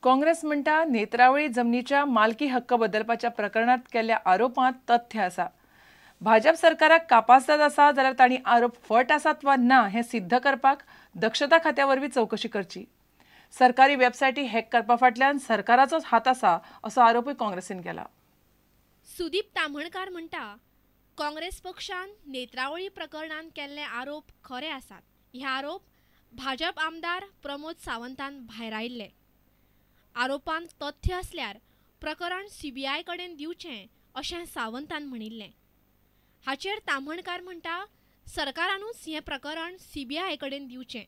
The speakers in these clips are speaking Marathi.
काँग्रेस म्हणटा नेत्रावळी जमनीच्या मालकी हक्क बदलपाच्या प्रकरणात केल्ल्या आरोपांत तथ्य आसा। भाजप सरकाराक कापासदाद आसा जाल्यार तांणी आरोप फट आसात वा ना हें सिद्ध करपाक दक्षता खात्या वरवीं चवकशी करची। सरकारी वेबसायटी हॅक करपा फाटल्यान सरकाराचोच हात आसा असो आरोपूय काँग्रेसीन केला। सुदीप ताम्हणकार म्हणटा काँग्रेस पक्षान नेत्रावळी प्रकरणात केल्ले आरोप खरे आसात। हे आरोप भाजप आमदार प्रमोद सावंतान भायर आयिल्ले। आरोपांत तथ्य असल्यार प्रकरण सीबीआय कडेन दिवचें अशें सावंतान म्हणिल्लें। हाचेर ताम्हणकार म्हणटा सरकारानूच हें प्रकरण सीबीआय कडेन दिवचें।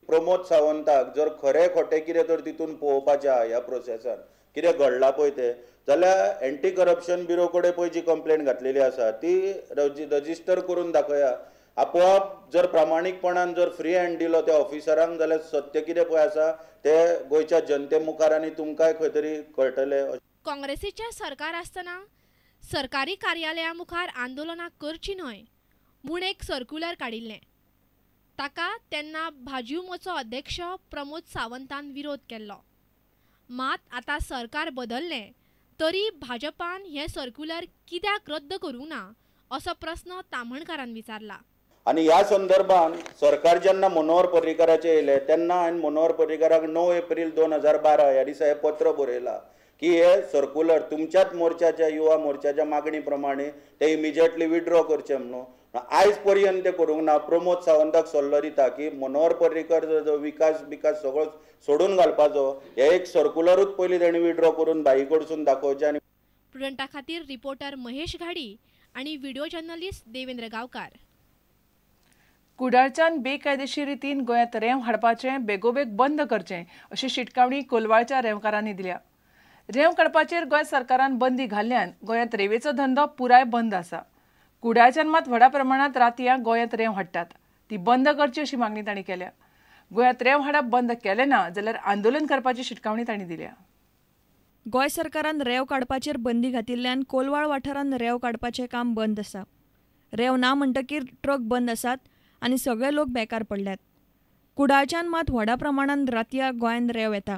प्रमोद सावंताक जर खरे खोटे कितें तर तितून पळोवपाचें आहा ह्या प्रोसेसान कितें घडलां पळय तें जाल्यार एंटी करप्शन ब्युरो कडेन पळय जी कंप्लेंट घातलेली आसा ती रजिस्टर करून दाखया। आपोआप जर प्रामाणीकपणान जर फ्री हँड दिलो त्या ऑफिसरांक जाल्यार सत्य कितें पळय आसा तें गोंयच्या जनते मुखार आनी तुमकांय खंय तरी कळटलें। काँग्रेसीचें सरकार आसतना सरकारी कार्यालयां मुखार आंदोलनां करची न्हय म्हूण एक सर्क्युलर काडिल्लें। ताका तेन्ना भाजयुमोचो अध्यक्ष प्रमोद सावंतान विरोध केल्लो। मात आतां सरकार बदल्लें तरी भाजपान हें सर्क्युलर कित्याक रद्द करूंक ना असो प्रस्न ताम्हणकारान विचारला। आनी ह्या संदर्भात सरकार जेन्ना मनोहर पर्रीकाराचे येयले तेन्ना हांवें मनोहर पर्रीकाराक 9 एप्रील 2012 ह्या दिसा हें पत्र बरयलां की हे सर्क्युलर तुमच्याच मोर्चाच्या युवा मोर्चाच्या मागणी प्रमाणे ते इमिजिएटली विड्रॉ करचे म्हणून आयज पर्यंत ते करूंक ना। प्रमोद सावंताक सल्लो दिता की मनोहर पर्रीकर जो विकास सगळो सोडून घालपाचो हे एक सर्क्युलरूच पयलीं ताणें विड्रॉ करून भाई कडसून दाखोवचें। आनी प्रुडंटा खातीर रिपोर्टर महेश घाडी आनी व्हिडिओ जर्नलिस्ट देवेंद्र गांवकार। कुडाळच्यान बेकायदेशीर रितीन गोंयांत रेंव हाडपाचें बेगोबेग बंद करचें अशी शिटकावणी कोलवाळच्या रेंवकारांनी दिल्या। रेंव काडपाचेर गोंय सरकारान बंदी घाल्ल्यान गोंयांत रेंवेचो धंदो पुराय बंद आसा। कुडाळच्यान मात व्हडा प्रमाणांत रातयां गोंयांत रेंव हाडटात ती बंद करची अशी मागणी तांणी केल्या। गोंयांत रेंव हाडप बंद केलें ना जाल्यार आंदोलन करपाची शिटकावणी तांणी दिल्या। गोंय सरकारान रेंव काडपाचेर बंदी घातिल्ल्यान कोलवाळ वाठारांत रेंव काडपाचें काम बंद आसा। रेंव ना म्हणटकीर ट्रक बंद आसात आनी सगळे लोक बेकार पडल्यात। कुडाळच्यान मात व्हडा प्रमाणांत रातया गोंयांत रेंव येता।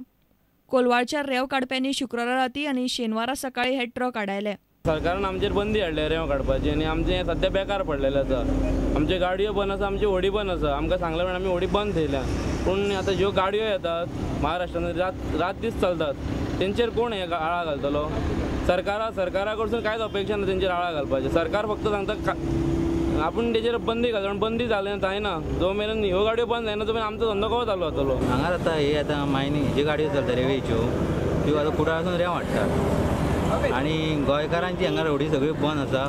कोलवाळच्या रेंव काडप्यांनी शुक्रारा राती आनी शेनवारा सकाळी हे ट्रक आडायले। सरकारान आमचेर बंदी हाडल्या रेंव काडपाची आनी आमचें सद्या बेकार पडलेलें आसा। आमच्यो गाडयो बंद आसा, आमची होडी बंद आसा। आमकां सांगले म्हण आमी होडी बंद थेयल्या पूण आतां ज्यो गाडयो येतात महाराष्ट्रांत रात दीस चलतात तेंचेर कोण हे आळा घालतलो? सरकारा कडसून कांयच अपेक्षा ना तेंचेर आळा घालपाचें। सरकार फक्त सांगता आपूण तेचेर बंदी घालता पण बंदी जालें जायना। जो मेरेन ह्यो गाडयो बंद जायना तो मेरेन आमचो धंदो कसो चालू जातलो? हांगा आतां हे आतां मायनींग ज्यो गाडयो चलता रेंवेच्यो त्यो आतां कुडाळसून रेंव हाडटात आनी गोंयकारांची हांगा रोडी सगळ्यो बंद आसा,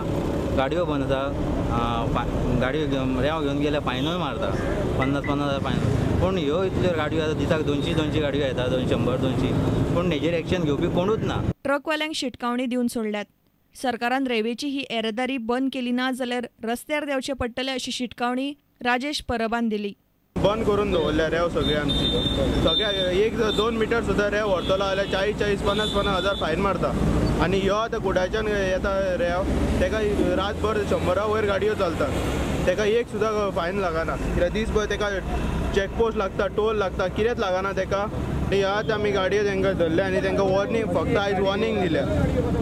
गाडयो बंद आसा। गाडयो रेंव घेवन गेल्यार फायनूय मारता 50,000 फायन। पूण ह्यो इतल्यो गाडयो आतां दिसाक 200 गाडयो येतात 100-200 पूण हेजेर एक्शन घेवपी कोणूच ना। ट्रकवाल्यांक शिटकावणी दिवन सोडल्यात। सरकारान रेंवेची ही येरादारी बंद केली ना जाल्यार रस्त्यार देंवचें पडटलें अशी शिटकावणी राजेश परबान दिली। बंद करून दवरल्या रेंव सगळी आमची सगळ्या 1-2 मिटर सुद्दां रेंव व्हरतलो जाल्यार 40-50 हजार फायन मारता। आनी ह्यो आतां कुडाळच्यान येता रेंव तेका रातभर 100 वयर गाडयो चलतात तेका एक सुद्दां फायन लागना। कित्याक दिसभर तेका चॅकपोस्ट लागता, टोल लागता, कितेंच लागना तेका। ह्यात आमी गाडयो तांकां धरल्या आनी तांकां वॉर्निंग फक्त आयज वॉर्निंग दिल्या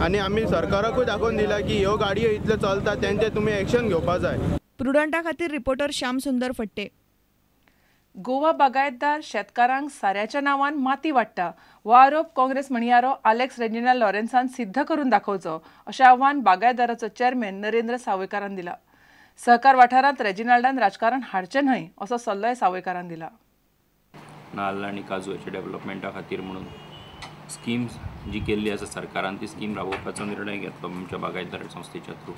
आनी आमी सरकाराकूय दाखोवन दिला की ह्यो गाडयो इतल्यो चलतात तेंचेर तुमी एक्शन घेवपा जाय। प्रुडंटा खातीर रिपोर्टर श्याम सुंदर फट्टे। गोवा बागायतदार शेतकारांक साऱ्याच्या नांवान माती वाडटा हो आरोप काँग्रेस म्हणयारो आलेक्स रेजिनाल्ड लॉरेन्सान सिद्ध करून दाखोवचो अशें आव्हान बागायतदाराचो चेअरमॅन नरेंद्र सावयकारान दिला। सहकार वाठारांत रेजिनाल्डान राजकारण हाडचें न्हय असो सल्लोय सावयकारान दिला। नाल्ल आनी काजूच्या डेव्हलपमेंटा खातीर म्हणून स्किम्स जी केल्ली आसा सरकारान ती स्कीम राबोवपाचो निर्णय घेतलो आमच्या बागायतदार संस्थेच्या थ्रू।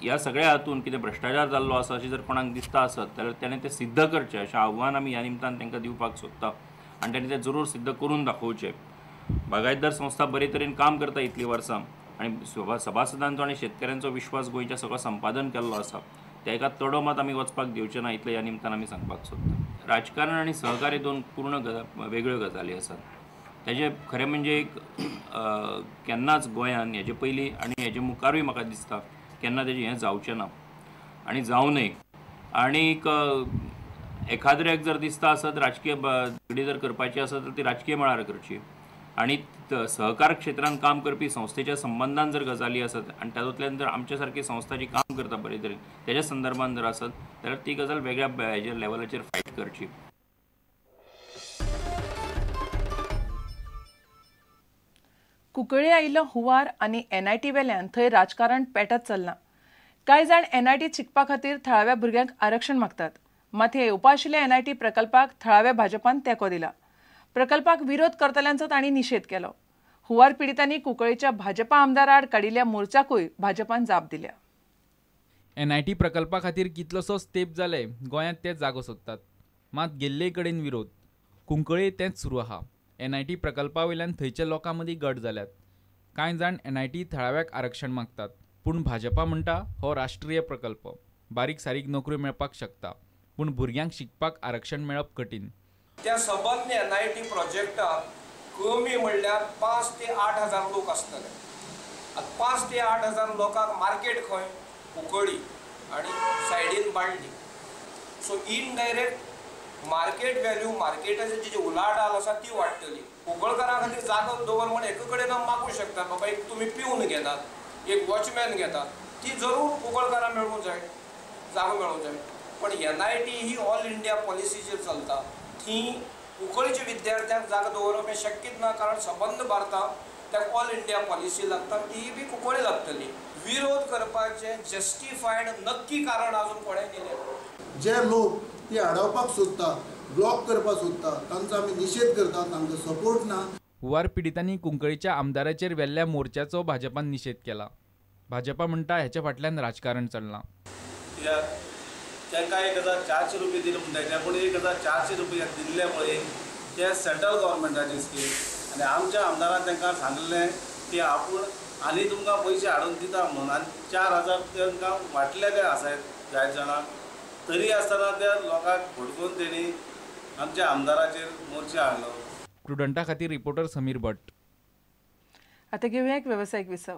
ह्या सगळ्या हातून कितें भ्रश्टाचार जाल्लो आसा अशें जर कोणाक दिसता आसत जाल्यार ताणें तें सिद्ध करचें अशें आव्हान आमी ह्या निमतान तांकां दिवपाक सोदता आनी ताणें तें जरूर सिद्ध करून दाखोवचें। बागायतदार संस्था बरे तरेन काम करता इतलीं वर्सां आनी सभासदांचो आनी शेतकऱ्यांचो विश्वास गोंयच्या सगळो संपादन केल्लो आसा तेका तडो मात आमी वचपाक दिवचें ना इतलें ह्या निमतान आमी सांगपाक सोदता। राजकारण आनी सहकार्य दोन पूर्ण वेगळ्यो गजाली आसात। तेजें खरें म्हणजे एक केन्नाच गोंयान हेजे पयलीं आनी हेजे मुखारूय म्हाका दिसता केन्ना तेजें हें जावचें ना आनी जावं न्हय। आनीक एखाद्याक जर दिसता आसत राजकीय झगडी जर करपाची आसत तर ती राजकीय मळार करची। आणि सहकार क्षेत्रांत काम करपी संस्थेच्या संबंधान जर गजाली आसत आनी तातूंतल्यान जर आमच्या सारकी संस्था जी काम करता बरे तरेन तेज्या संदर्भात जर आसत जाल्यार ती गजाल वेगळ्या हेजेर लेवलाचेर फायट करची. कुंकळे आयिल्लो हुंवार आनी NIT वेल्यान थंय राजकारण पेटत चल्लां. कांय जाण NIT शिकपा खातीर थळाव्या भुरग्यांक आरक्षण मागतात. मात हे येवपा आशिल्ल्या NIT प्रकल्पाक थळाव्या भाजपान तेंको दिला. प्रकल्पाक विरोध करतल्यांचो तांणी निशेध केलो. हुंवार पिडितांनी कुंकळेच्या भाजपा आमदार आड काडिल्ल्या मोर्चाकूय भाजपान जाप दिल्या. NIT प्रकल्पा खातीर कितलोसोच तेंप जाले गोंयांत ते जागो सोदतात. मात गेल्ले कडेन विरोध. कुंकळे तेंच सुरू आहा. NIT प्रकल्पा वयल्यान थंयच्या लोकां मदीं गट जाल्यात. कांय जाण NIT थळाव्याक आरक्षण मागतात. पूण भाजपा म्हणटा हो राष्ट्रीय प्रकल्प. बारीक सारीक नोकऱ्यो मेळपाक शकता. पूण भुरग्यांक शिकपाक आरक्षण मेळप कठीण. त्या सबंद NIT प्रोजेक्टाक कमी म्हणल्यार 5 ते 8 हजार लोक आसतले. 5 ते 8 हजार लोकांक मार्केट खंय कुंकळी आनी सायडीन बाळ्ळी. सो इनडायरेक्ट मार्केट व्हॅल्यू मार्केटाची जी उलाढाल आसा ती वाडटली. कुंकळकारां खातीर जागो दवर म्हण एका कडेन मागूं शकतात. बाबा एक तुमी पिवन घेतात, एक वॉचमॅन घेतात, ती जरूर कुंकळकारां मेळूंक जाय, जागो मेळूंक जाय. पण NIT ही ऑल इंडिया पॉलिसीचेर चलता. थी कुंकळीच्या विद्यार्थ्यांक जागा दवरप हें शक्यच ना, कारण सबंद भारताक त्या ऑल इंडिया पॉलिसी लागता ती बी कुंकळी लागतली. विरोध करपाचे जस्टिफायड नक्की कारण अजून कोणें दिलें. जे लोक ती अडवपाक सोदतात, ब्लॉक करपाक सोदतात, तांचो आमी निशेध करतात, तांचो सपोर्ट ना. हुंवार पिडितांनी कुंकळेच्या आमदाराचेर वेल्ल्या मोर्चाचो भाजपान निशेध केला. भाजपा म्हणटा हेच्या फाटल्यान राजकारण चल्लां. तांकां 1400 रुपये दिले म्हणटा, पूण 1400 रुपये दिल्ले पळय ते सेंट्रल गव्हर्मेंटाची स्कीम. आनी आमच्या आमदारान तांकां सांगलें की आपूण आनी तुमकां पयशे हाडून दिता म्हणून, आनी 4000 तांकां वाटलेले आसात जाय जाणांक. तरी आसतना त्या लोकांक फटकून तेणी आमच्या आमदाराचेर मोर्चा हाडलो. प्रुडंटा खातीर रिपोर्टर समीर भट. आता घेऊया एक व्यावसायिक विसव.